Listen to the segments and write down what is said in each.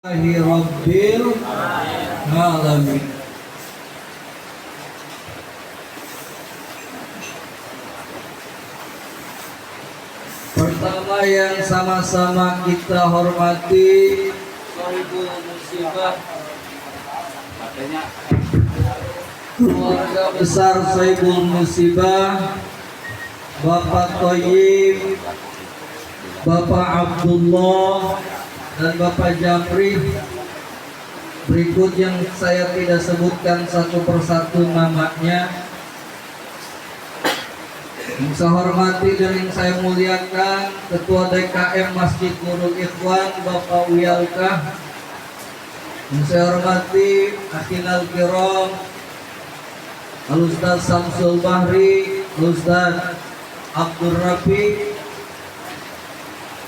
Rabbil alamin. Pertama yang sama-sama kita hormati Sohibul Musibah, keluarga besar Sohibul Musibah, Bapak Thoyib, Bapak Abdullah dan Bapak Jamri. Berikut yang saya tidak sebutkan satu persatu namanya. Yang saya hormati dan yang saya muliakan Ketua DKM Masjid Nurul Ikhwan Bapak Wiyalka. Yang saya hormati Akhilal Kiram Al-Ustaz Samsul Bahri, Al-Ustaz Abdul Rafiq.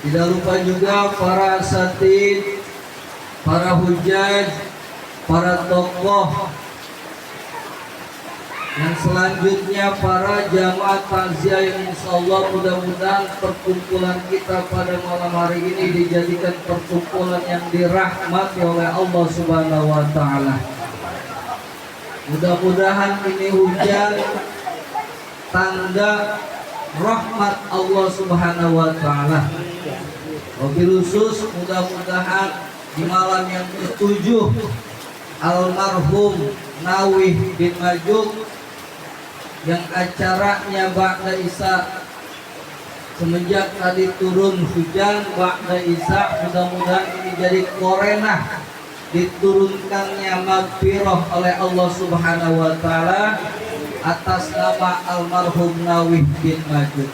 Tidak lupa juga para asatid, para hujaj, para tokoh. Yang selanjutnya para jamaah takziah yang insyaallah mudah-mudahan perkumpulan kita pada malam hari ini dijadikan perkumpulan yang dirahmati oleh Allah Subhanahu wa taala. Mudah-mudahan ini hujan tanda rahmat Allah Subhanahu wa taala. Wabil khusus mudah-mudahan di malam yang ke-7 almarhum Nawih bin Majuk yang acaranya ba'da Isya, semenjak tadi turun hujan ba'da Isya, mudah-mudahan ini jadi korenah diturunkannya maghfirah oleh Allah Subhanahu wa taala atas nama almarhum Nawih bin Majuk.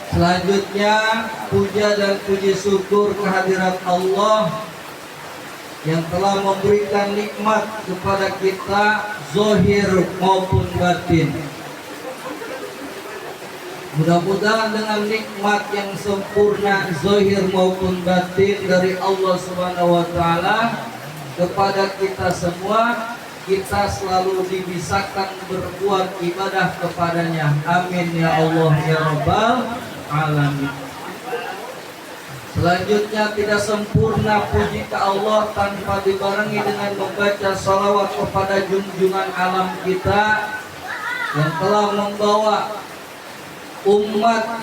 Selanjutnya puja dan puji syukur kehadirat Allah yang telah memberikan nikmat kepada kita zahir maupun batin. Mudah-mudahan dengan nikmat yang sempurna zahir maupun batin dari Allah Subhanahu wa taala kepada kita semua, kita selalu dibisakan berbuat ibadah kepadanya. Amin ya Allah ya Rabbal alamin. Selanjutnya tidak sempurna puji ke Allah tanpa dibarengi dengan membaca salawat kepada junjungan alam kita yang telah membawa umat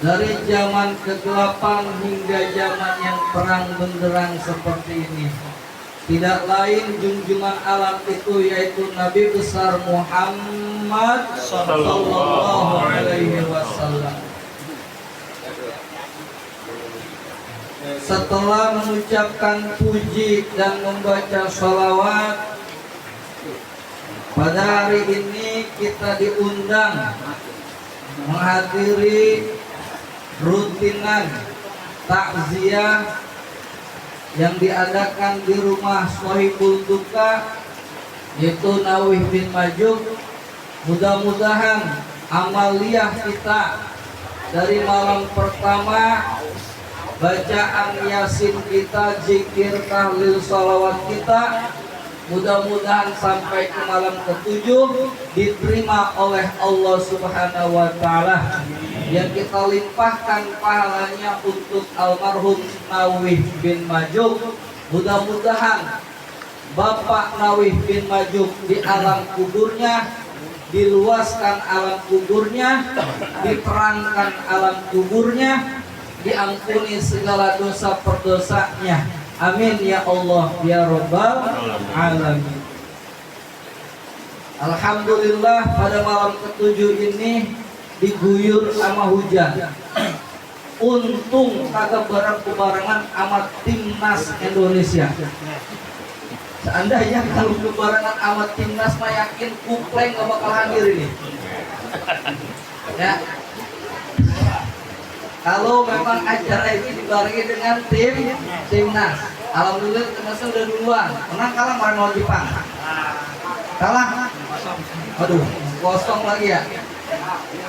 dari zaman kegelapan hingga zaman yang terang benderang seperti ini. Tidak lain junjungan alam itu yaitu Nabi besar Muhammad sallallahu alaihi wasallam. Setelah mengucapkan puji dan membaca sholawat, pada hari ini kita diundang menghadiri rutinan takziah yang diadakan di rumah Sohibul Duka, yaitu Nawih bin Majuk. Mudah-mudahan amaliyah kita dari malam pertama, bacaan yasin kita, zikir, tahlil, salawat kita, mudah-mudahan sampai ke malam ke-7 diterima oleh Allah Subhanahu wa taala, yang kita limpahkan pahalanya untuk almarhum Nawih bin Majuk. Mudah-mudahan Bapak Nawih bin Majuk di alam kuburnya diluaskan alam kuburnya, diterangkan alam kuburnya, diampuni segala dosa perdosanya. Amin ya Allah ya Rabbal alamin. Alhamdulillah pada malam ke-7 ini diguyur sama hujan. Untung kagak bareng-barengan sama timnas Indonesia. Seandainya kalau kebarengan sama timnas mah yakin Kupleng gak bakal hadir ini. Ya. Kalau memang acara ini dibarengi dengan timnas, alhamdulillah timnasnya udah duluan. Menang kalah kemarin lawan Jepang. Kalah? Aduh, kosong lagi ya.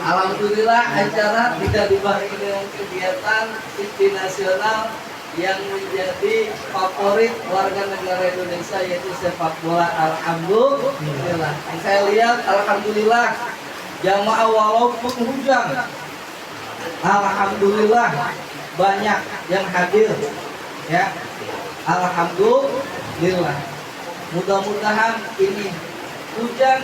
Alhamdulillah acara tidak dibarengi dengan kegiatan tim nasional yang menjadi favorit warga negara Indonesia, yaitu sepak bola. Alhamdulillah. Yang saya lihat, alhamdulillah jamaah walaupun hujan, alhamdulillah banyak yang hadir. Ya, alhamdulillah. Mudah-mudahan ini hujan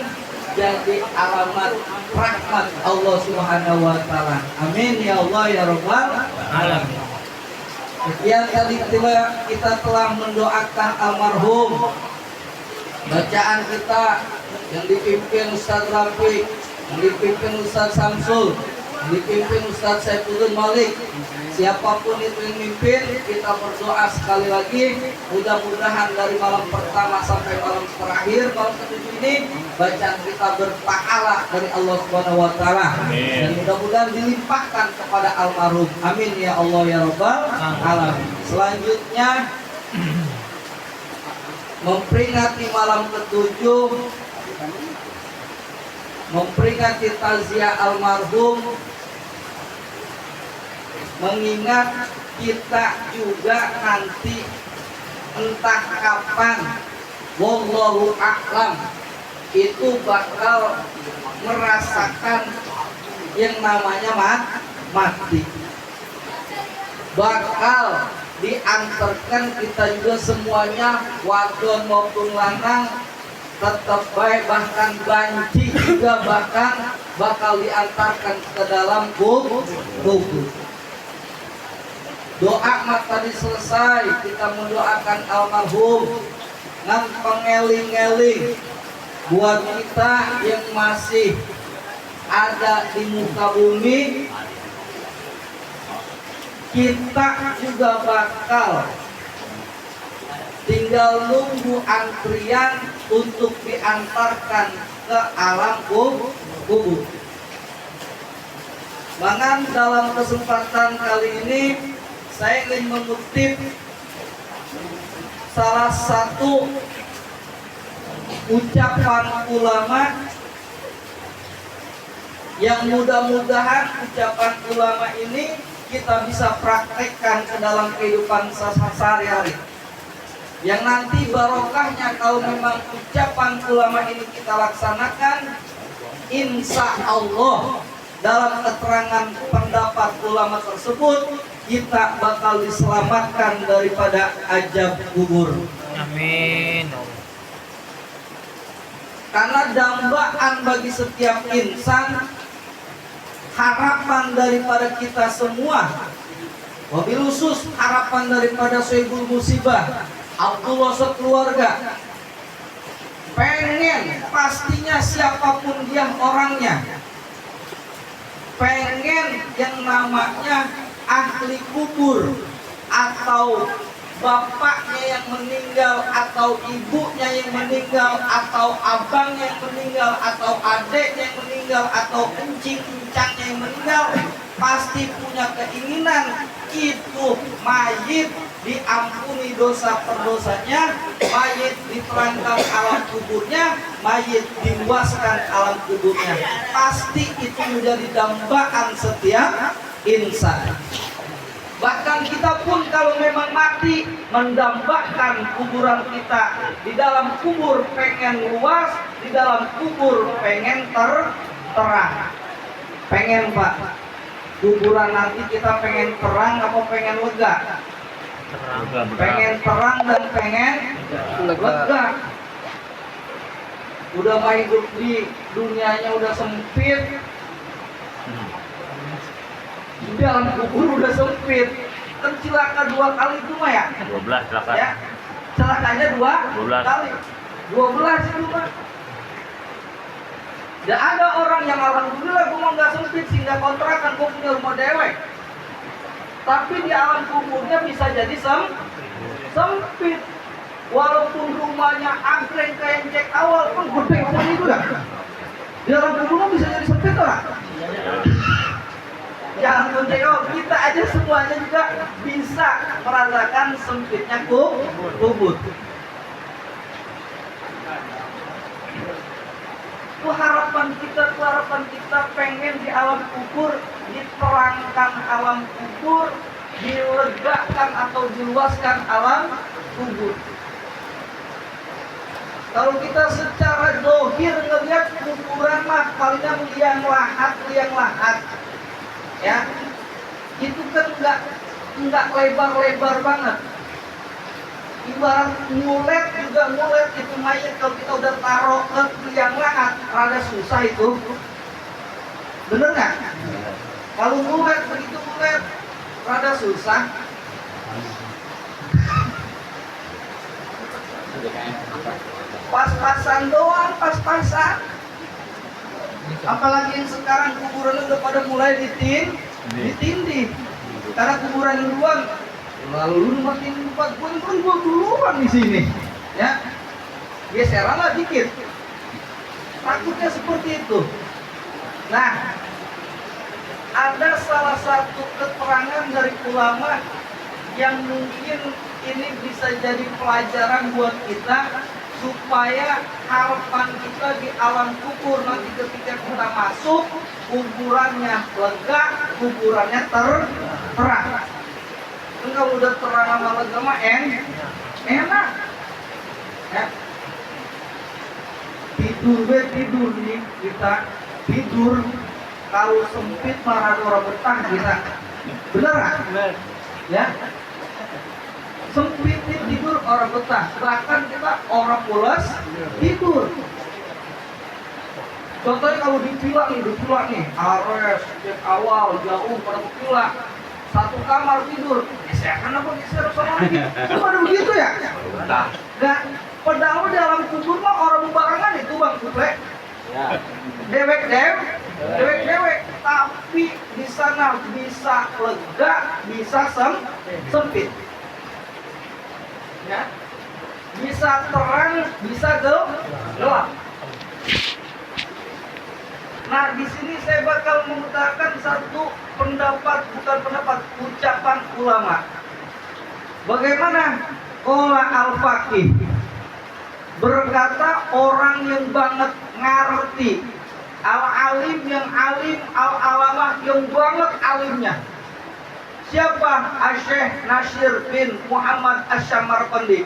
jadi alamat rahmat Allah Subhanahu wa taala. Amin ya Allah ya rabbal alamin. Sekian tadi kita telah mendoakan almarhum. Bacaan kita yang dipimpin Ustaz Rafiq, yang dipimpin Ustaz Samsul, yang dipimpin Ustaz Saifuddin Malik. Siapapun itu yang mimpin, kita berdoa sekali lagi. Mudah-mudahan dari malam pertama sampai malam terakhir, malam ketujuh ini, bacaan kita berpahala dari Allah Subhanahu wa taala. Dan mudah-mudahan dilimpahkan kepada almarhum. Amin ya Allah ya rabbal alamin. Selanjutnya memperingati malam ketujuh, memperingati takziah almarhum, mengingat kita juga nanti entah kapan, wallahu a'lam, itu bakal merasakan yang namanya mati. Bakal diantarkan kita juga semuanya, wadon maupun lanang, tetap baik, bahkan banci juga bakal diantarkan ke dalam kubur. Doa mat tadi selesai, kita mendoakan almarhum. Ngan pengeling-eling buat kita yang masih ada di muka bumi, kita juga bakal tinggal nunggu antrian untuk diantarkan ke alam kubur. Bahkan dalam kesempatan kali ini saya ingin mengutip salah satu ucapan ulama yang mudah-mudahan ucapan ulama ini kita bisa praktekkan ke dalam kehidupan sehari-hari. Yang nanti barokahnya kalau memang ucapan ulama ini kita laksanakan, insya Allah dalam keterangan pendapat ulama tersebut kita bakal diselamatkan daripada azab kubur. Amin. Karena dambaan bagi setiap insan, harapan daripada kita semua, wabil khusus harapan daripada Sohibul Musibah, Abdullah sekeluarga, pengen pastinya siapapun dia orangnya, pengen yang namanya ahli kubur atau bapaknya yang meninggal atau ibunya yang meninggal atau abangnya yang meninggal atau adiknya yang meninggal atau encing-encangnya yang meninggal, pasti punya keinginan itu mayit diampuni dosa perdosanya, mayit diterangkan alam kuburnya, mayit diluaskan alam kuburnya. Pasti itu menjadi dambaan setiap insan. Bahkan kita pun kalau memang mati, mendambakan kuburan kita. Di dalam kubur pengen luas, di dalam kubur pengen terang. Pengen Pak, kuburan nanti kita pengen terang apa pengen lega? Pengen terang dan pengen lega. Udah mah hidup di dunianya udah sempit, di dalam kubur udah sempit. Kan celaka 2 kali itu mah ya? 12 celaka. Ya, celakanya 12 kali. 12 itu mah. Dan ada orang yang alhamdulillah gue mah nggak sempit sehingga kontrakan, gue punya rumah dewek. Tapi di alam kuburnya bisa jadi sempit. Walaupun rumahnya angkreng kayak cek awal pun gede rumahnya itu ya. Di alam kuburnya bisa jadi sempit lah. Jangan menjauh, kita aja semuanya juga bisa merasakan sempitnya kubur. Harapan kita pengen di alam kubur, diterangkan alam kubur, dilegakan atau diluaskan alam kubur. Kalau kita secara dohir ngelihat kuburan mah palingnya liang lahat, ya, itu kan enggak lebar-lebar banget. Ibarat ngulet juga ngulet itu mayat kalau kita udah taruh ke liang lahat rada susah itu. Bener nggak? Kalau ngulet begitu ngulet rada susah. Pas-pasan doang, pas-pasan. Apalagi yang sekarang kuburan udah pada mulai ditindih. Karena kuburan duluan, lalu lu makin empat pun gua duluan di sini, ya. Geseran lah dikit. Takutnya seperti itu. Nah, ada salah satu keterangan dari ulama yang mungkin ini bisa jadi pelajaran buat kita supaya harapan kita di alam kubur nanti ketika kita masuk kuburannya lega, kuburannya terang. Kalau udah terang sama lega mah enak. Ya. Tidur nih kita tidur kalau sempit marah orang betah kita. Bener nggak? Bener. Ya. Sempit tidur orang betah, bahkan kita orang pulas tidur. Contohnya kalau di villa nih, ares, sejak awal, jauh pada villa, satu kamar tidur, geser apa geser sama lagi, cuma ada begitu ya? Nah, padahal dalam kubur mah orang barengan itu bang kuple, dewek, tapi di sana bisa lega, bisa sempit. Ya, bisa terang, bisa gelap. Nah, di sini saya bakal mengutarakan satu ucapan ulama. Bagaimana? Qala al-faqih berkata orang yang banget ngerti, al-alim yang alim, al-alamah yang banget alimnya. Siapa? Syekh Nasir bin Muhammad Asy-Syamarqandi.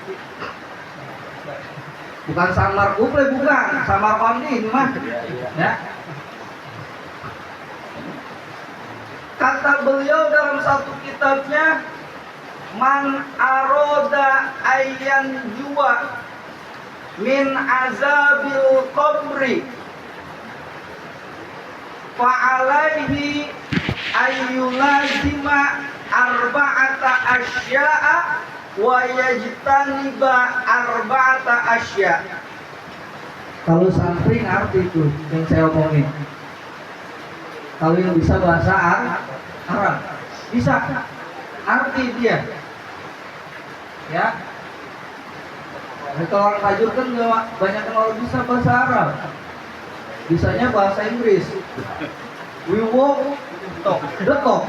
Bukan Samar Kuple, bukan Samarqandi ini mah. Ya. Kata beliau dalam satu kitabnya, man aroda ayyan jua min azabil qabri fa alaihi ayyulazima arba'ata asya'a wa yajtaniba arba'ata asya'. Kalau santri ngerti itu yang saya omongin. Kalau yang bisa bahasa Arab bisa ngerti dia. Ya. Kalau orang tajur kan banyak orang bisa bahasa Arab. Bisanya bahasa Inggris. We walk the talk,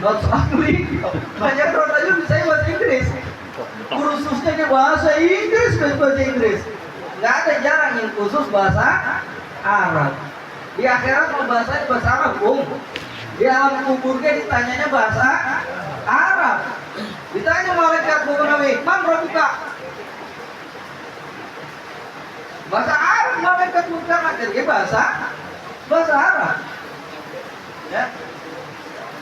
not ugly. Banyak orang aja bisa bahasa Inggris. Khususnya ke bahasa Inggris, nggak ada jarang yang khusus bahasa Arab. Di akhirat mau bahasa Arab, di alam kuburnya ditanyanya bahasa Arab. Ditanya malaikat Nabi, man rabbuka? Bahasa Arab malaikat munkar akhirnya bahasa Arab. Ya,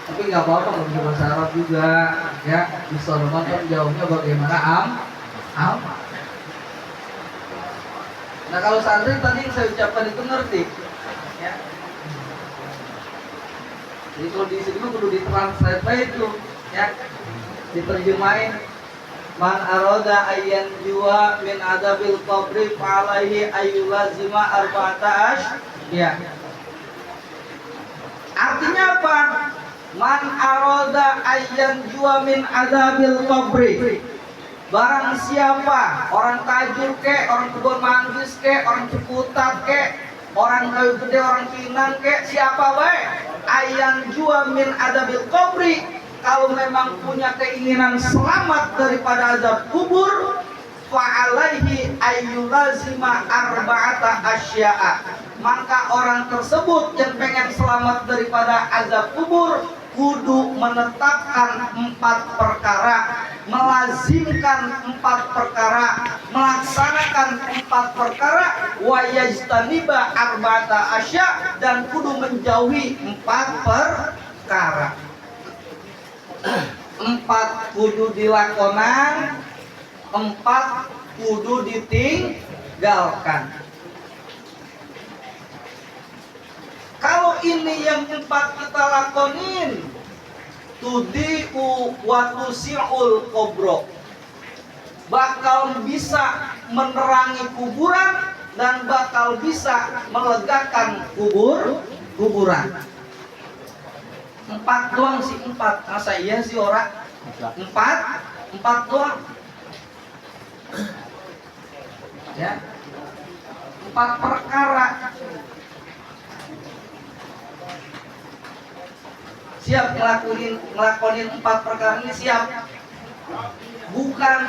tapi nggak apa-apa kalau bisa bahasa Arab juga, ya. Bisa kan jauhnya bagaimana amal. Nah, kalau santri tadi yang saya ucapkan itu ngerti, ya. Jadi kalau di sini perlu ditranslate baik itu, ya, diterjemahin. Man aroda ayyan jua min adabil qabri fa'alaihi ayyulazima arba'ata ya. Artinya apa? Man aroda ayyan jua min adabil qabri. Barang siapa, orang tajur ke, orang kebun manggis ke, orang Ciputat ke, orang kayu gede, orang Pinang ke, siapa baik? Ayyan jua min adabil qabri. Kalau memang punya keinginan selamat daripada azab kubur, fa'alaihi ayyulazima arba'ata asya'a. Maka orang tersebut yang pengen selamat daripada azab kubur kudu menetapkan 4 perkara, melazimkan 4 perkara, melaksanakan 4 perkara, wa yajtaniba arba'ata asya', dan kudu menjauhi 4 perkara. 4 kudu dilakonan, 4 kudu ditinggalkan. Kalau ini yang 4 kita lakonin, tudi'u wa tusi'ul kubro, bakal bisa menerangi kuburan dan bakal bisa melegakan kuburan. 4 doang sih, 4. Masa iya sih orang 4 doang. Ya. 4 perkara. Siap ngelakonin 4 perkara ini, siap. Bukan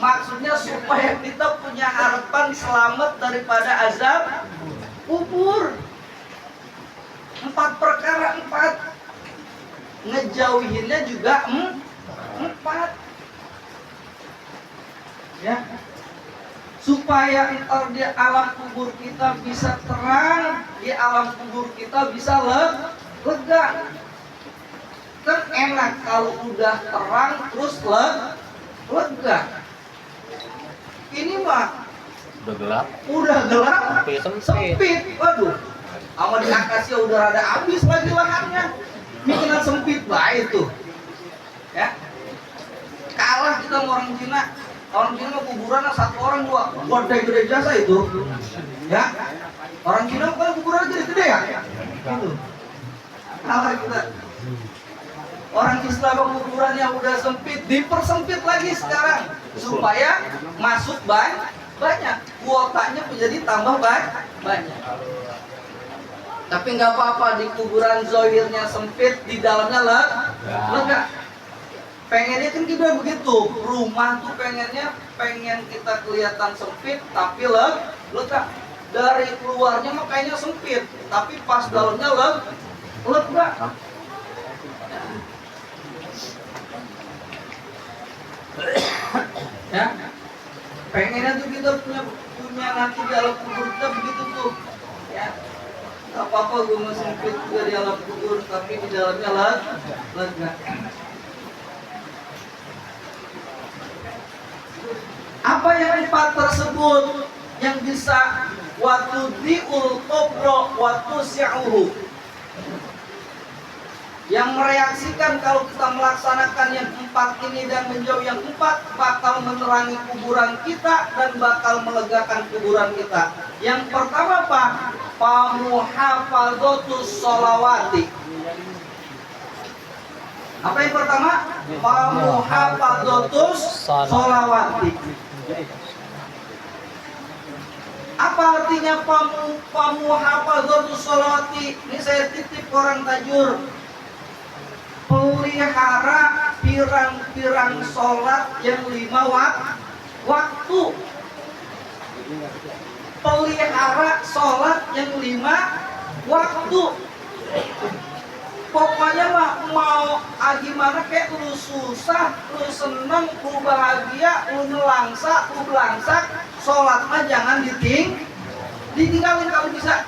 maksudnya supaya kita punya harapan selamat daripada azab kubur. 4 perkara, 4. Ngejauhinnya juga 4. Ya. Supaya ntar di alam kubur kita bisa terang, di alam kubur kita bisa lega. Kan enak kalau udah terang terus lega. Ini mah udah gelap sempit. Waduh, sama di akasia udah rada habis lagi lahannya, bikinan sempit baik tuh. Ya, kalah kita sama orang Cina. Orang Cina kuburan 1 orang 2 gede jasa itu. Ya, orang Cina bukan kuburan gede-gede ya. Gitu. Kalah kita. Orang Islam kuburan yang udah sempit dipersempit lagi sekarang supaya masuk banyak, kuotanya menjadi tambah banyak. Tapi nggak apa-apa, di kuburan zohirnya sempit, di dalamnya lega. Pengennya kan kita begitu, rumah tuh pengen kita kelihatan sempit tapi lega. Dari keluarnya mah kayaknya sempit, tapi pas dalamnya lega. Ya, pengennya tuh kita punya nanti di alam kubur kita begitu tuh. Ya, nggak apa-apa gue mau sempit juga di alam kubur, tapi di dalamnya lega. Apa yang 4 tersebut yang bisa waktu diul kubro waktu si'uhu, yang mereaksikan kalau kita melaksanakan yang 4 ini dan menjauh yang 4 bakal menerangi kuburan kita dan bakal melegakan kuburan kita. Yang pertama apa? Pamuhafadzatus sholawati. Apa yang pertama? Pamuhafadzatus sholawati. Apa artinya pamuhafadzatus sholawati? Ini saya titip orang Tajur. Pelihara pirang-pirang sholat yang 5 waktu. Pelihara sholat yang 5 waktu. Pokoknya mau gimana kayak lu susah, lu seneng, lu bahagia, lu nelangsa, lu belangsak, sholat mah jangan ditinggalin kalau bisa.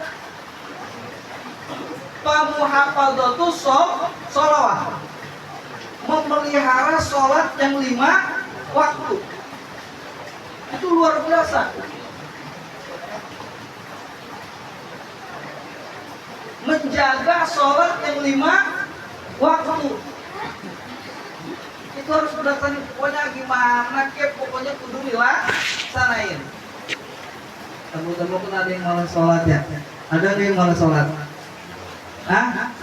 Pamuhafadzatus sholawat, memelihara sholat yang 5 waktu. Itu luar biasa. Menjaga sholat yang 5 waktu. Itu harus berdasarkan, pokoknya gimana kek, pokoknya kudu dilaksanain. Temu-temu kan ada yang malas sholat ya? Ada yang malas sholat? Hah?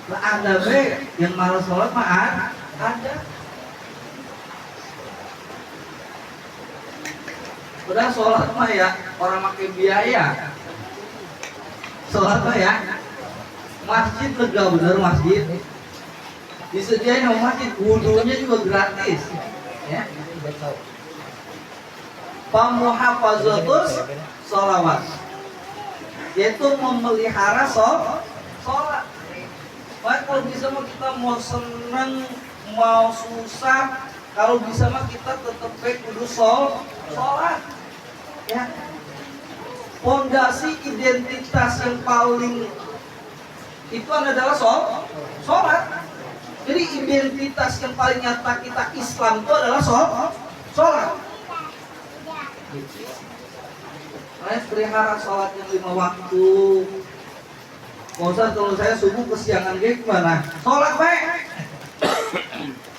Lah ada be yang malas sholat mah ada. Udah sholat mah ya orang pakai biaya. Sholat mah ya masjid lega bener, masjid disediain sama masjid, wudunya juga gratis. Ya. Pamuhafadzatus sholawat, yaitu memelihara sholat. Baik, kalau bisa mah kita mau seneng mau susah, kalau bisa mah kita tetap kudu sholat. Ya. Fondasi identitas yang paling itu adalah sholat. Jadi identitas yang paling nyata kita Islam itu adalah sholat. Saya pelihara sholat yang 5 waktu. Ustaz, kalau saya subuh kesiangan gimana? Sholat baik.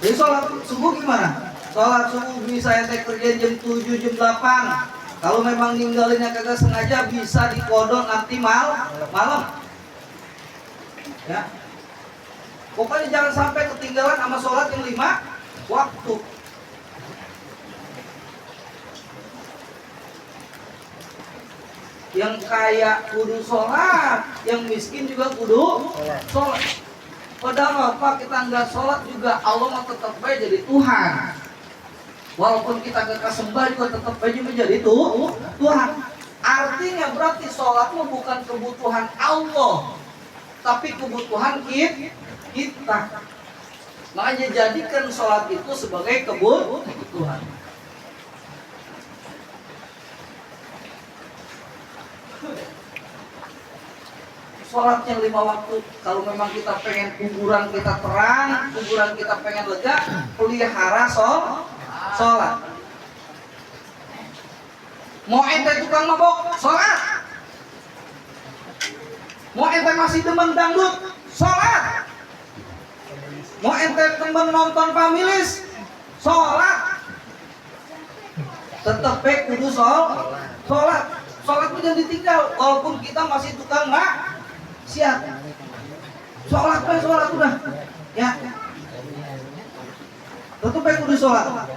Jadi sholat subuh gimana? Sholat subuh bisa ente kerja jam 7, jam 8. Kalau memang ninggalinnya kagak sengaja bisa dikodok nanti malam. Ya. Pokoknya jangan sampai ketinggalan sama sholat yang 5 waktu. Yang kaya kudu sholat, yang miskin juga kudu sholat. Padahal apa kita nggak sholat juga Allah mau tetap baik jadi Tuhan. Walaupun kita gak sembah juga tetap aja menjadi Tuhan. Artinya berarti sholatmu bukan kebutuhan Allah, tapi kebutuhan kita. Makanya jadikan sholat itu sebagai kebutuhan. Sholat yang 5 waktu, kalau memang kita pengen kuburan kita terang, kuburan kita pengen lega, pelihara sholat. Mau ente tukang mabok, sholat. Mau ente masih demen dangdut, sholat. Mau ente temen nonton pamilis, sholat. Tetep kudu sholat. Sholat itu jangan ditinggal, walaupun kita masih tukang siap. Sholat udah, ya. Tetep kudu sholat.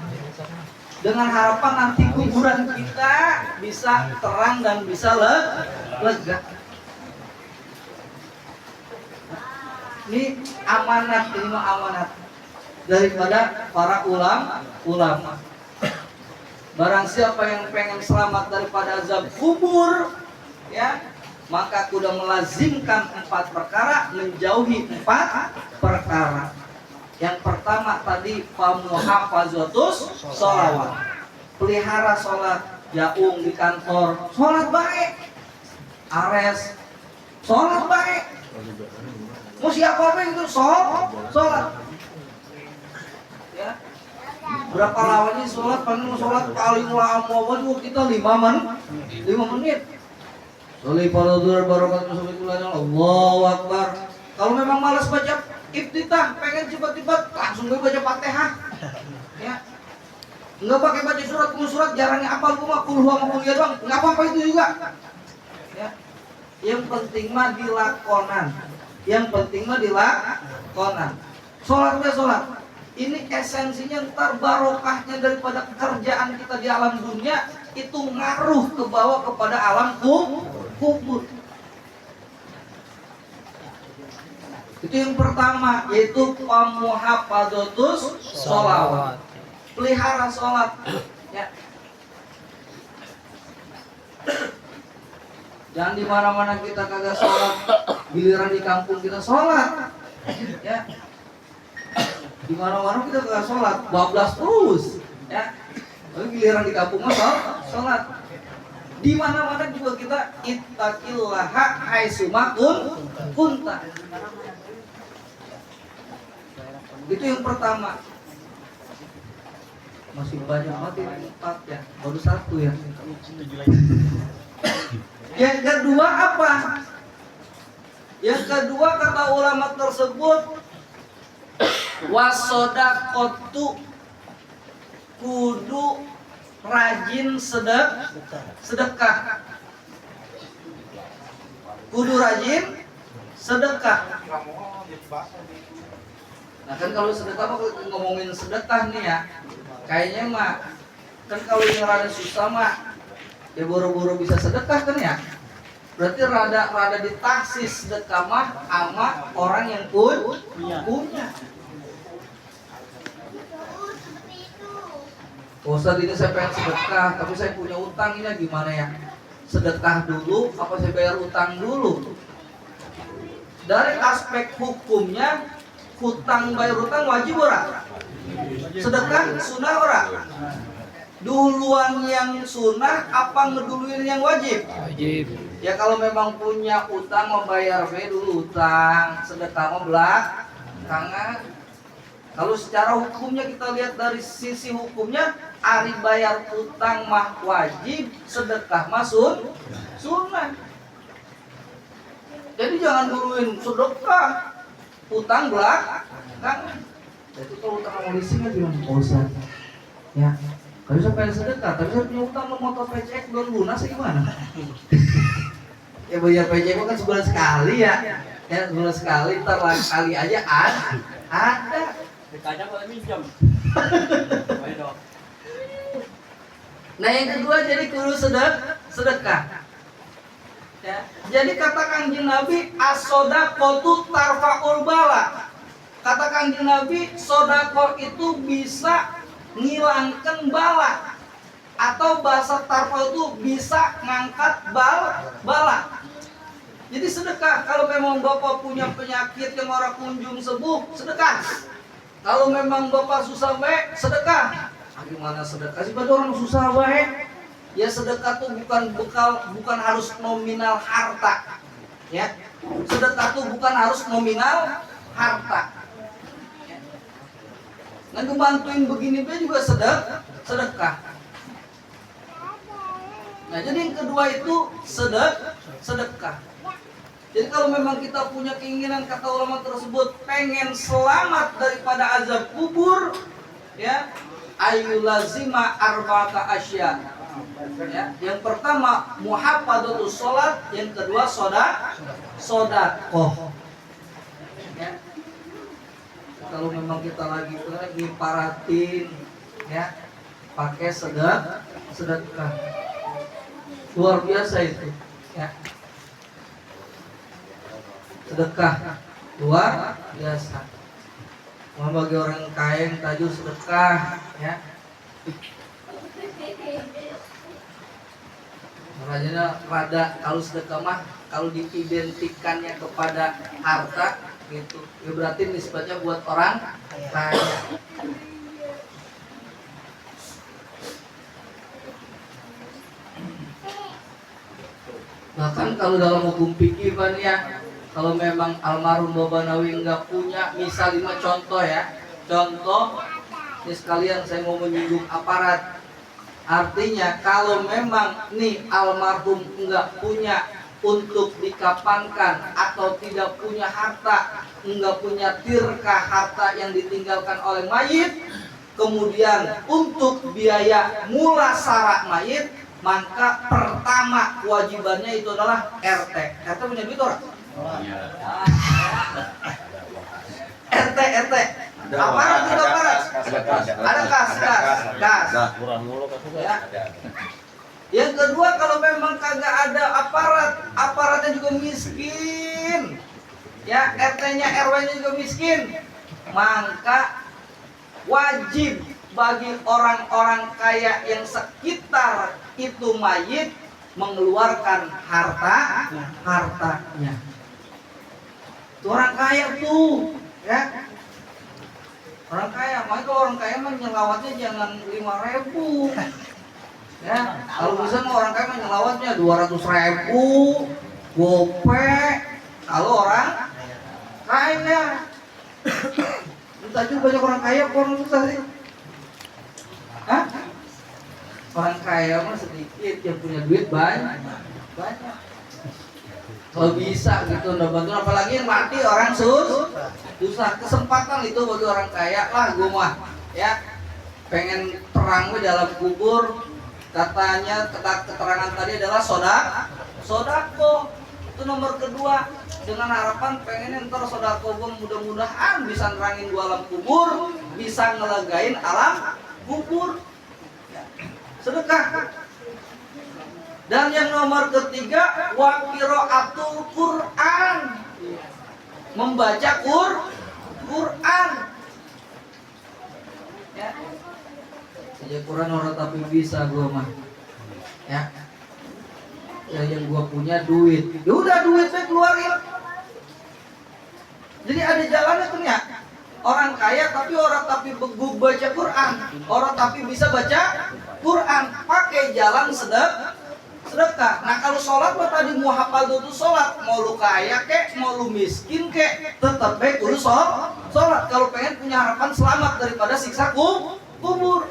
Dengan harapan nanti kuburan kita bisa terang dan bisa lega. Ini mah amanat daripada para ulama. Barang siapa yang pengen selamat daripada azab kubur, ya, maka kudu melazimkan 4 perkara, menjauhi 4 perkara. Yang pertama tadi pamuhafazatus sholawat. Pelihara sholat, jaung di kantor, sholat baik. Ares, sholat baik. Mau siapa itu sholat. Ya. Berapa lawannya sholat? Paling lama juga kita 5 menit. Sholli faradzuhur barakatuh Allahu Akbar. Kalau memang malas baca iftitah, pengen cepat-cepat langsung gue baca Fatihah. Ya. Enggak pakai baca surat, jarangnya apal gua kul huwa sama kuliah doang. Enggak apa-apa itu juga. Ya. Yang penting mah dilakonan. Sholat. Ini esensinya ntar barokahnya daripada kerjaan kita di alam dunia itu ngaruh ke bawah kepada alam kubur. Itu yang pertama, yaitu pamuhafazatus sholawat. Pelihara sholat. Ya. Jangan di mana-mana kita kagak sholat, giliran di kampung kita sholat. Ya. Di mana-mana kita kagak sholat, bablas terus. Ya. Tapi giliran di kampung mah sholat. Di mana-mana juga kita ittaqillaha haitsuma kunta. Itu yang pertama. Masih banyak mati 4 ya, baru 1 ya. Yang kedua apa? Yang kedua kata ulama tersebut wasodaqatu, kudu rajin sedekah. Kudu rajin sedekah. Nah kan kalau sedekah mah ngomongin sedekah nih ya, kayaknya mah kan kalau yang rada susah mah ya buru-buru bisa sedekah kan ya. Berarti rada ditaksis sedekah mah sama orang yang punya. Ustaz ini saya pengen sedekah, tapi saya punya utang, ini gimana ya? Sedekah dulu, apa saya bayar utang dulu? Dari aspek hukumnya, hutang bayar utang wajib ora? Sedekah sunnah ora? Duluan yang sunnah apa ngeduluin yang wajib? Wajib. Ya kalau memang punya utang membayar dulu utang, sedekah mau belakangan. Kalau secara hukumnya kita lihat dari sisi hukumnya, ari bayar utang mah wajib, sedekah mah sunnah. Jadi jangan duluin sedekah, utang belakangan. Jadi kalau utang sama leasingnya gimana? Oh Ustaz, ya kalau saya pengen sedekah, tapi saya punya utang mau motor PCX belum lunas, gimana? Ya bayar PCX kan sebulan sekali ya. Ya sebulan sekali, ntar kali aja ada. Dekatnya boleh minjem. Nah yang kedua jadi kudu sedekah. Ya. Jadi kata Kanjeng Nabi as-sodaqotu tarfa'ul bala. Kata Kanjeng Nabi sodako itu bisa ngilangkan bala. Atau bahasa tarfa itu bisa ngangkat bala. Jadi sedekah. Kalau memang Bapak punya penyakit yang orang kunjung sembuh, sedekah. Kalau memang Bapak susah baik, sedekah. Gimana sedekah sih pada orang susah baik? Ya sedekah tuh bukan harus nominal harta. Ya. Sedekah tuh bukan harus nominal harta. Nah, ngebantuin begini juga sedekah. Nah, jadi yang kedua itu sedekah. Jadi kalau memang kita punya keinginan, kata ulama tersebut, pengen selamat daripada azab kubur, ya, ayyulazima arba'ata asya. Ya, yang pertama muhafadzatus sholat, yang kedua sodakoh. Ya. Kalau memang kita lagi paratin, ya, pakai sedekah, luar biasa itu, ya. Sedekah luar biasa. Mau bagi orang kaya yang tajud sedekah, ya. Makanya rada kalau sedekah mah kalau diidentikannya kepada harta gitu, ya berarti nisbatnya buat orang kaya. Bahkan kalau dalam hukum fikih kan ya, kalau memang almarhum Bapak Nawawi nggak punya, misal 5 contoh ya, contoh ini sekalian saya mau menyinggung aparat. Artinya kalau memang nih almarhum nggak punya untuk dikapankan atau tidak punya harta, nggak punya tirkah harta yang ditinggalkan oleh mayit, kemudian untuk biaya mulasarah mayit, maka pertama kewajibannya itu adalah RT. RT punya duit orang? RT. Aparat juga aparat. Ada kas. Ya. Yang kedua kalau memang kagak ada aparatnya juga miskin. Ya, RT-nya, RW-nya juga miskin. Maka wajib bagi orang-orang kaya yang sekitar itu mayit mengeluarkan hartanya. Itu orang kaya tuh, ya. Orang kaya, makanya kalau orang kaya mah nyelawatnya jangan 5.000. Ya, kalau bisa mah orang kaya mah nyelawatnya 200.000, gope. Kalau orang kaya, kita juga banyak orang kaya, orang susah sih. Hah? Orang kaya mah sedikit, yang punya duit banyak. Kalau bisa gitu, bantu, apalagi yang mati orang susah. Kesempatan itu bagi orang kaya lah, gue mah ya pengen perang dalam kubur. Katanya keterangan tadi adalah sodako. Itu nomor kedua, dengan harapan pengen ntar sodako gue mudah-mudahan bisa nerangin gue alam kubur, bisa ngelegain alam kubur. Sedekah. Dan yang nomor ketiga, wa qiraatul Quran. Membaca Quran. Ya. Saja Quran orang tapi bisa gua mah. Ya. Ya yang gua punya duit. Ya udah duit saya keluarin. Jadi ada jalannya tuh ya. Orang kaya tapi orang tapi begu baca Quran. Orang tapi bisa baca Quran. Pakai jalan sedekah. Nah kalau sholat mah tadi muhafadzah itu sholat, mau lu kaya kek, mau lu miskin kek, tetap baik kudu sholat. sholat. Kalau pengen punya harapan selamat daripada siksa kubur.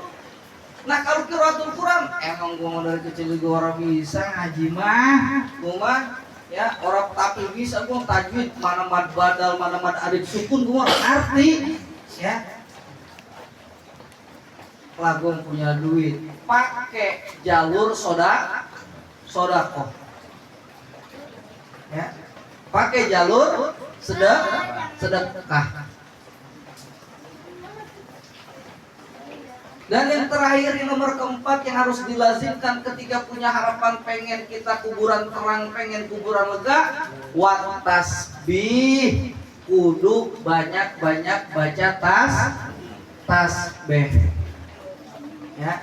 Nah kalau qiraatul Quran, emang gua mau dari kecil juga orang bisa ngaji mah, gua mah ya orang tapi bisa gua tajwid, mana mad badal, mana mad alif sukun gua ngerti, ya. Lah gua punya duit, pakai jalur sodako, ya, pakai jalur sedekah. Dan yang terakhir, yang nomor keempat yang harus dilazimkan ketika punya harapan pengen kita kuburan terang, pengen kuburan lega, wat tasbih, kudu banyak-banyak baca tasbih. Ya.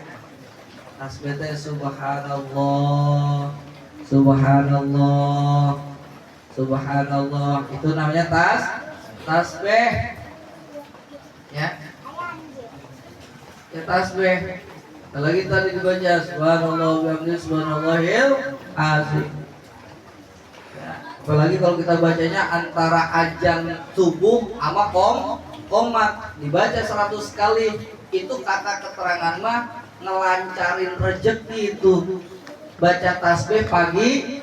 Tasbih teh subhanallah, subhanallah, subhanallah. Itu namanya tasbih. Ya. Ya tasbih. Lagi tadi dibaca subhanallah wa bihamdihi subhanallahil azim. Ya, apalagi kalau kita bacanya antara azan subuh sama qomat dibaca 100 kali. Itu kata keterangan mah ngelancarin rezeki itu. Baca tasbih pagi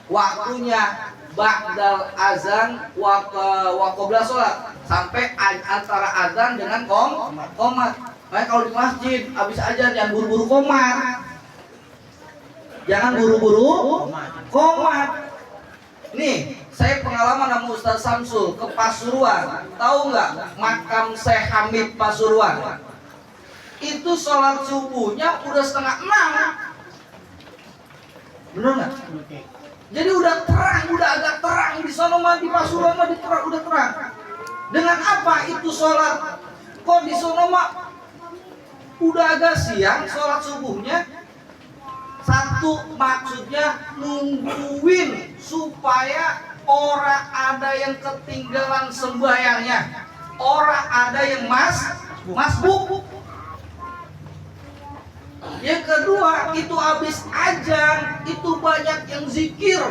waktunya ba'dal azan wa qabla sholat, sampai antara azan dengan qomat. Makanya kalau di masjid habis aja jangan buru-buru qomat. Jangan buru-buru qomat. Nih, saya pengalaman sama Ustaz Samsul ke Pasuruan. Tahu nggak makam Syekh Hamid Pasuruan? Itu sholat subuhnya udah 5:30. Bener nggak? Jadi udah terang, udah agak terang di sana mah, di Pasuruan mah udah terang. Dengan apa itu sholat? Kok di sana mah udah agak siang sholat subuhnya? Satu, maksudnya nungguin supaya orang ada yang ketinggalan sembahyangnya, orang ada yang masbuk. Yang kedua, itu habis azan itu banyak yang zikir.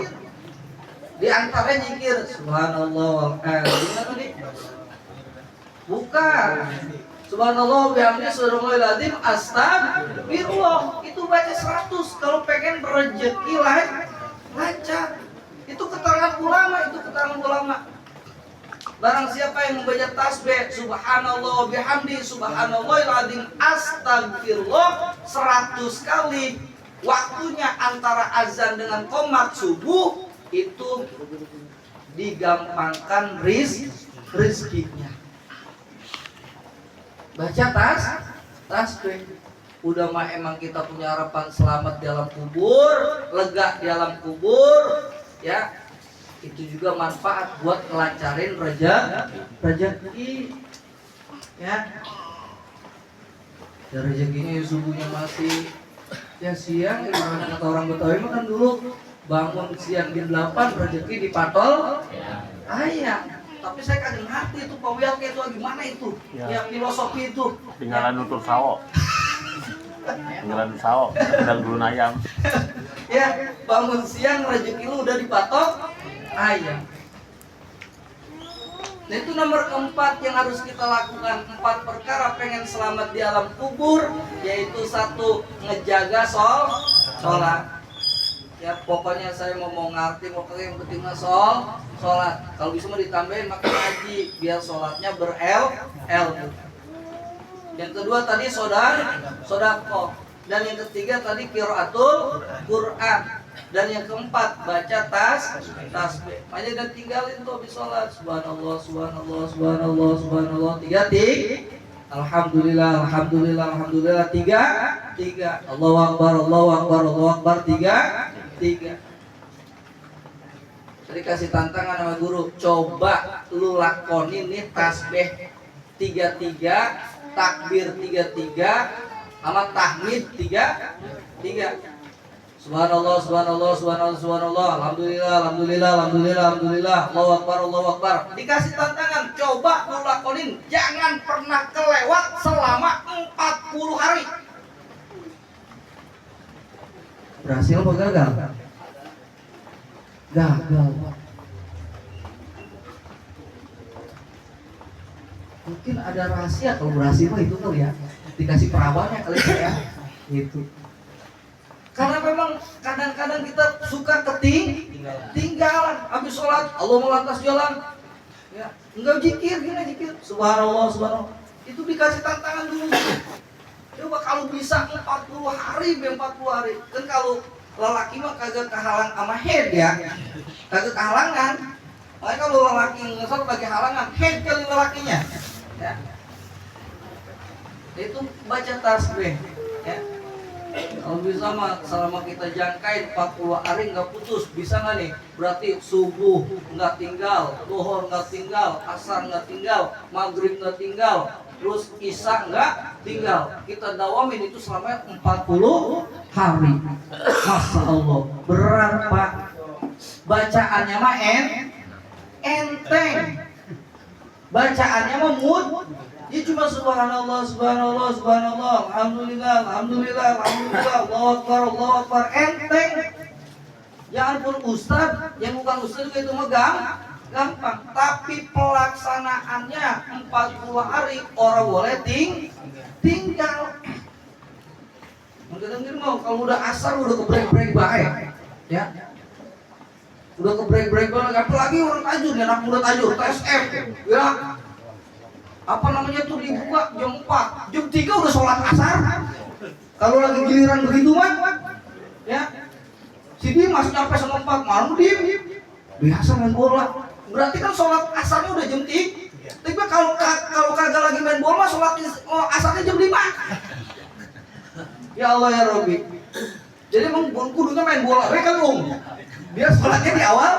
Di antaranya zikir subhanallah walhamdulillah. Bukan. Subhanallah bihamdihi subhanallahil azim astagfirullah. Itu baca 100 kalau pengen rezeki lancar. Itu keterangan ulama, Barang siapa yang membaca tasbih subhanallah bihamdihi subhanallahil azim astagfirullah 100 kali, waktunya antara azan dengan qomat subuh, itu digampangkan rezekinya. Baca tasbih. Udah mah emang kita punya harapan selamat di alam kubur, lega di alam kubur, ya. Itu juga manfaat buat ngelancarin rezeki. Ya. Ya rezekinya ya subuhnya masih ya siang, gimana kata orang Betawi mah kan dulu bangun siang jam 8 rezeki dipatol ayam. Tapi saya kagak ngerti itu Pak Wial kayak itu gimana itu ya. Yang filosofi itu tinggalan nutur sawo. Tinggalan sawo, tinggal dulu ayam. Ya, bangun siang rezeki lu udah dipatok ayam. Nah itu nomor keempat yang harus kita lakukan. 4 perkara pengen selamat di alam kubur, yaitu 1, ngejaga sholat. Ya pokoknya saya mau ngerti, pokoknya yang penting mah sholat. Kalau bisa mau ditambahin makin ngaji biar sholatnya berilmu. Yang kedua tadi sodako. Dan yang ketiga tadi qiraatul Quran. Dan yang keempat baca tasbih. Aja dan tinggalin tuh habis sholat. Subhanallah, subhanallah, subhanallah, subhanallah. 3 Alhamdulillah, alhamdulillah, alhamdulillah. 3 Allahu Akbar, Allahu Akbar, Allahu Akbar. 3 Tadi kasih tantangan sama guru, coba lu lakonin nih tasbih 33, takbir 33, sama tahmid 3. Subhanallah, subhanallah, subhanallah, subhanallah, alhamdulillah, alhamdulillah, alhamdulillah, alhamdulillah, Allahu Akbar, Allahu Akbar. Dikasih tantangan, coba lu lakonin, jangan pernah kelewat selama 40 hari. Berhasil apa gagal? Gagal. Mungkin ada rahasia, kalau rahasia mah itu kali ya dikasih perawannya kali ya gitu. Karena memang kadang-kadang kita suka ketinggalan habis sholat Allah melantas jalan ya, enggak zikir gini zikir subhanallah subhanallah, itu dikasih tantangan dulu. Coba kalau bisa 40 hari 40 hari, kan kalau lelaki mah kagak kehalang sama head ya, kagak kehalangan. Makanya kalau lelaki ngesot bagi halangan, head kali lelakinya ya. Itu baca tasbih ya. Kalau bisa mah selama kita jangkai 40 hari nggak putus, bisa nggak nih? Berarti subuh nggak tinggal, zuhur nggak tinggal, asar nggak tinggal, maghrib nggak tinggal, terus isya nggak tinggal. Kita dawamin itu selama 40 hari. Masya Allah, berat Pak. Bacaannya mah enteng. Bacaannya mah dia cuma subhanallah, subhanallah, subhanallah, alhamdulillah, alhamdulillah, alhamdulillah, Allahu Akbar, enteng. Jangan pun ustaz, yang bukan ustaz juga itu mah gampang. Tapi pelaksanaannya 40 hari orang boleh tinggal. Mungkin mau kalau udah asar udah kebrek-brek baik, ya. Udah kebrek-brek banget, apalagi orang tajur, anak muda tajur, TSF, ya. Apa namanya tuh dibuka jam 4, jam 3 udah sholat asar. Kalau lagi giliran begitu mah ya si Dimas nyampe sama 4 malam biasa main bola. Berarti kan sholat asarnya udah jam 3. Tapi kalau kagak lagi main bola sholat asarnya jam 5. Ya Allah ya Rabbi. Jadi emang kudunya main bola kan biar sholatnya di awal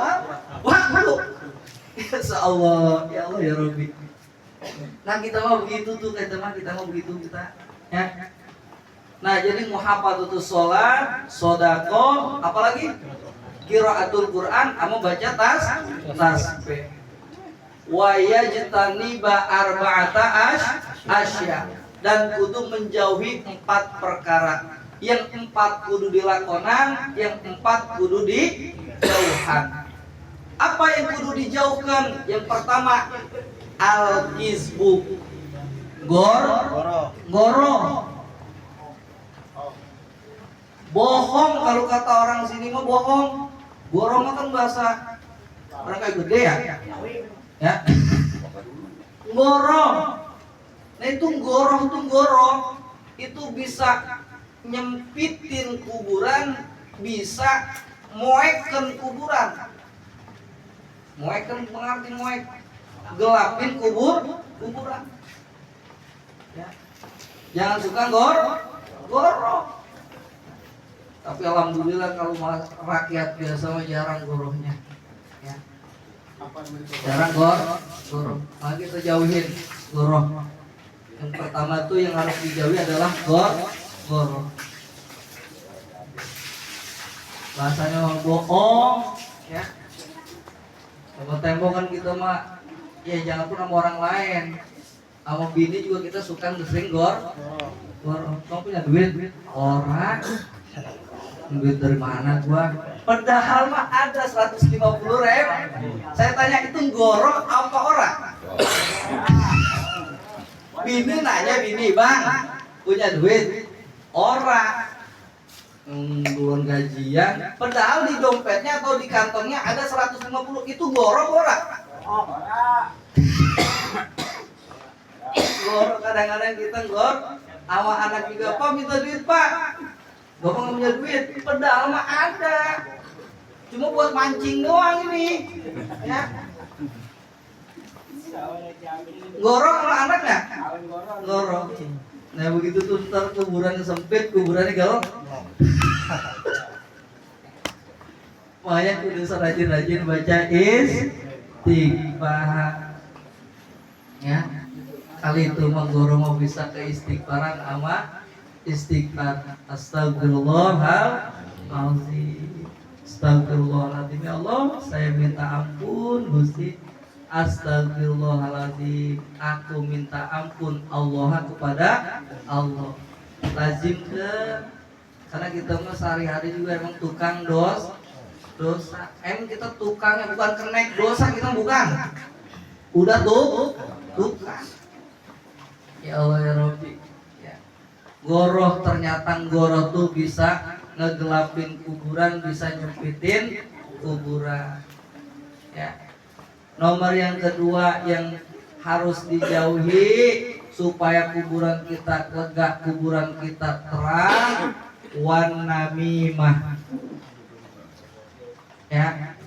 waktu. Ya Allah ya Rabbi. Nah kita mau begitu tuh kita mau begitu kita ya. Nah jadi muhafadzatus sholat, sodako, apalagi qiraatul Quran, kamu baca tasbih. Wa yajtaniba arba'ata asya, dan kudu menjauhi 4 perkara. Yang 4 kudu dilakonan, yang 4 kudu dijauhan. Apa yang kudu dijauhkan? Yang pertama al-kizbu, goro, bohong. Kalau kata orang sini mah bohong. Goro mah kan bahasa orang kayak gede ya. Goro. Nah itu goro itu bisa nyempitin kuburan, bisa moeken kuburan. Moeken pengerti moek, gelapin kuburan. Ya. Jangan suka goro. Tapi alhamdulillah kalau rakyat biasa mah jarang gorohnya. Ya. Jarang goro. Nah, kita jauhin goro. Yang pertama tuh yang harus dijauhi adalah goro. Bahasanya bohong, ya. Tembok kan kita mah ya jangan pun sama orang lain, sama bini juga kita suka sering goro. Kamu punya duit? Orang duit dari mana gua? Padahal mah ada 150.000. Saya tanya itu goro apa orang? Bini nanya bang punya duit? Orang belum gajian, padahal di dompetnya atau di kantongnya ada 150, itu goro. Goro kadang-kadang kita gor, awak anak juga pak minta duit pak, bapak nggak punya duit, padahal mah ada, cuma buat mancing doang ini, ya. Goro sama anak nggak? Goro. Nah begitu tuh ntar kuburannya sempit, kuburannya galak. Makanya kudu rajin-rajin baca istighfar. Ya. Kali itu mah goro mau bisa ke istighfaran ama istighfar. Astagfirullahaladzim. Astagfirullahaladzim. Ya Allah, saya minta ampun Gusti. Astagfirullahaladzim. Aku minta ampun Allah kepada Allah. Lazimkan, karena kita mah sehari-hari juga emang tukang dosa. Emang kita tukangnya bukan kenek dosa, kita bukan. Udah tukang. Ya Allah ya Rabbi. Ya. Goroh, ternyata goroh tuh bisa ngegelapin kuburan, bisa nyempitin kuburan. Ya. Nomor yang kedua yang harus dijauhi supaya kuburan kita lega, kuburan kita terang, wan namimah. Ya.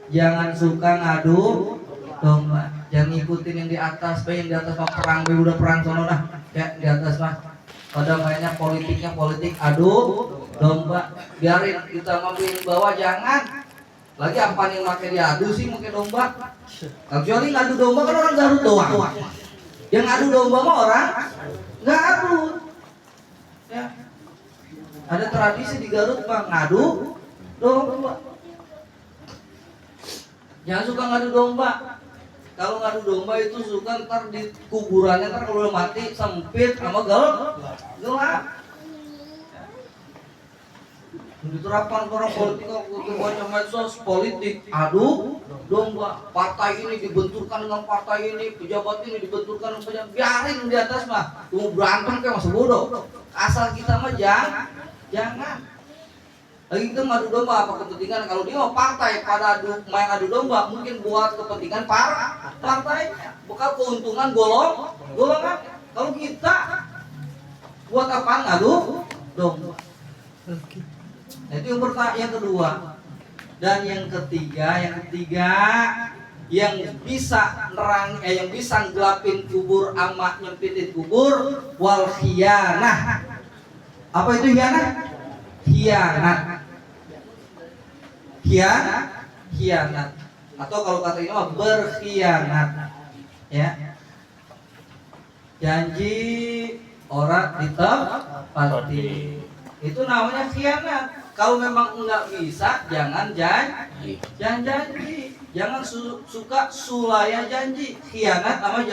Jangan suka ngadu domba. Jangan ngikutin yang di atas, yang di atas mah perang, udah perang sono dah. Ya, di atas mah pada mainnya politiknya politik adu domba. Biarin kita mampuin bawah, jangan. Lagi apa nih pakai diadu sih pakai domba? Kecuali ngadu domba kan orang Garut doang. Yang ngadu domba mah orang Garut. Ya. Ada tradisi di Garut mah ngadu domba. Jangan suka ngadu domba. Kalau ngadu domba itu suka ntar di kuburannya, ntar kalau udah mati sempit sama gelap. Diterapkan orang politik, banyak medsos politik, adu domba. Partai ini dibenturkan dengan partai ini, pejabat ini dibenturkan dengan pejabat. Biarin di atas mah, mau berantem kayak masa bodoh. Asal kita mah jangan. Lagi kita ngadu domba apa kepentingan? Kalau dia mau partai pada main adu domba, mungkin buat kepentingan partai, bukan keuntungan golongan. Kalau kita buat apa ngadu domba? Itu yang kedua. Dan yang ketiga yang bisa yang bisa gelapin kubur ama nyempitin kubur, wal khianah. Apa itu khianah? Khianat atau kalau kata ini mah berkhianat, ya. Janji orang ditepati, itu namanya khianat. Kalau memang enggak bisa, jangan janji. Jangan suka sulaya janji. Khianat sama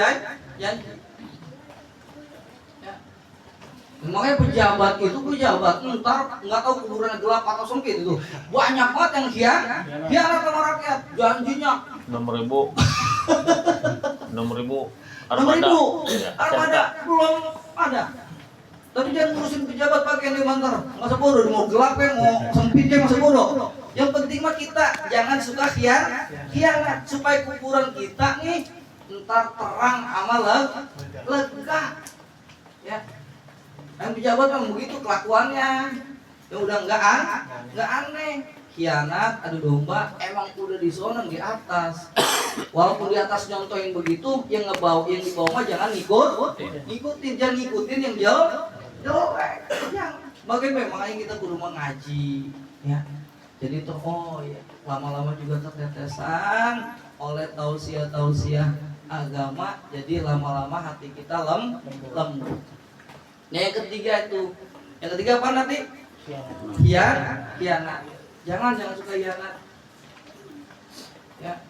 janji. Makanya pejabat ntar nggak tahu kuburan gelap atau sempit itu banyak banget yang khianat sama rakyat. Janjinya 6.000 armada belum ada. Tapi jangan ngurusin pejabat pakai yang mantar masa bodoh, mau gelap ya mau sempit ya masa bodoh. Yang penting mah kita jangan suka khianat supaya kuburan kita nih ntar terang sama lega, ya. Yang pejabat memang begitu kelakuannya, yang udah nggak aneh. Khianat, adu domba, emang udah disonang di atas. Walaupun di atas nyontohin begitu, yang di bawah mah jangan jangan ngikutin yang jelek. Makanya memangnya kita kudu ngaji, ya. Jadi tuh lama-lama juga ketetesan oleh tausiah agama, jadi lama-lama hati kita lembut. Yang ketiga apa nanti? Khianat. Jangan suka khianat. Ya.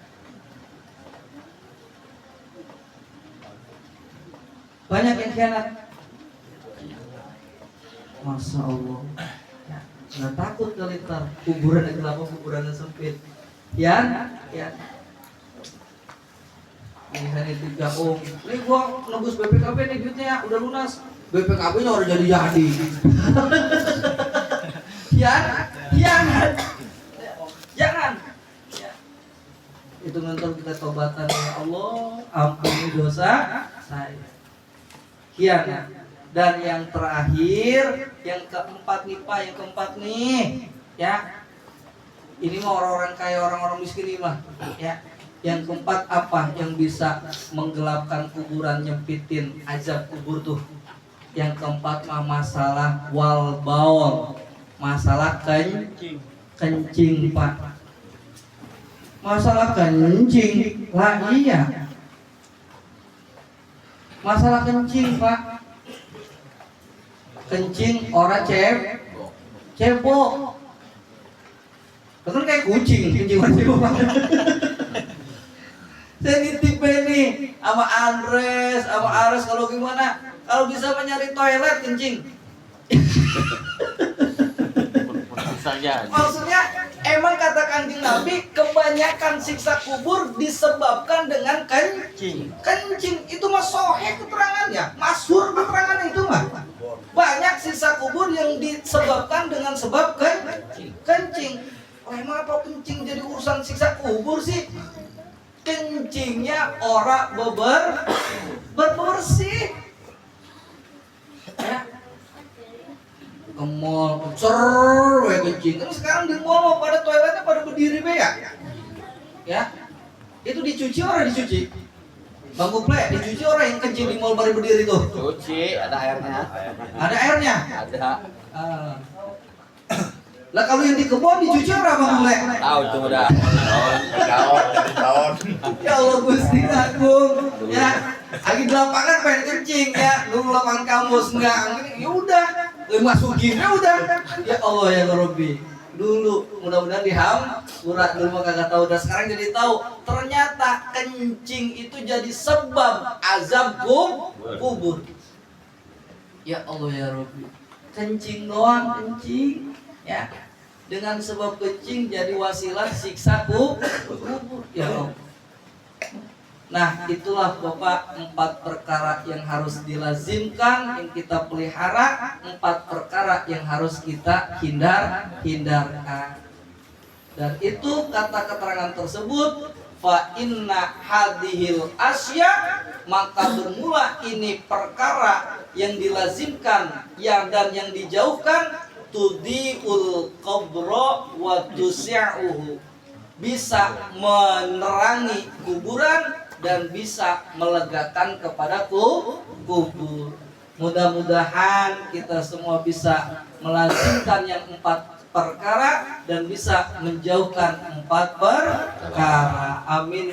Banyak yang khianat. Masya Allah. Ya. Nggak takut kali ntar kuburan yang gelap, kuburan yang sempit. Ya. Ini 3 om. Ini gua nebus BPKB nih duitnya udah lunas. BPKB-nya udah jadi. Jangan. Ya. Itu ngantor kita tobatan, ya Allah, ampuni dosa saya. Khianat. Dan yang terakhir, yang keempat nih, ya. Ini mah orang-orang kaya, orang-orang miskin ini mah, ya. Yang keempat apa yang bisa menggelapkan kuburan, nyempitin azab kubur tuh? Yang keempat mah masalah wal baul, masalah kencing Pak. Masalah kencing lah, iya. Masalah kencing Pak. Kencing orang cebok. Betul kayak kucing kencing orang cebok. Saya nitip nih sama Andres, sama Ares, kalau gimana? Kalau bisa mencari toilet kencing. saja. Maksudnya emang kata Kanjeng Nabi kebanyakan siksa kubur disebabkan dengan kencing. Kencing itu mah sahih keterangannya, masyhur keterangannya itu mah. Banyak siksa kubur yang disebabkan dengan sebab kencing. Oh, emang apa kencing jadi urusan siksa kubur sih? Kencingnya ora bebersih. Ya. Ke mall, cer, kencing. Kan sekarang di mall pada toiletnya pada berdiri be ya. Ya. Itu dicuci orang dicuci. Bang Kuple, dicuci orang yang kencing di mall baru berdiri tuh. Cuci, ada airnya. Ada airnya? Ada. Lah kalau yang di kebun dicuci orang Bang Kuple? Tahu itu udah. Daun. Ya Allah Gusti Agung. Ya, lagi di lapangan pengen kencing ya. Lu lapangan kampus enggak. Ya udah, masukin ya udah. Ya Allah ya Rabbi. Dulu mudah-mudahan urat dulu mah kagak tahu, dan sekarang jadi tahu ternyata kencing itu jadi sebab azab kubur. Ya Allah ya Rabbi, kencing doang, kencing ya, dengan sebab kencing jadi wasilah siksa kubur. Ya Allah. Nah, itulah Bapak 4 perkara yang harus dilazimkan, yang kita pelihara, 4 perkara yang harus kita hindarkan. Dan itu kata keterangan tersebut, fa inna hadhil asya, maka bermula ini perkara yang dilazimkan dan yang dijauhkan, tudiul qabra wa tusi'uhu, bisa menerangi kuburan dan bisa melegakan kepada kubur. Mudah-mudahan kita semua bisa melazimkan yang 4 perkara dan bisa menjauhkan 4 perkara. Amin.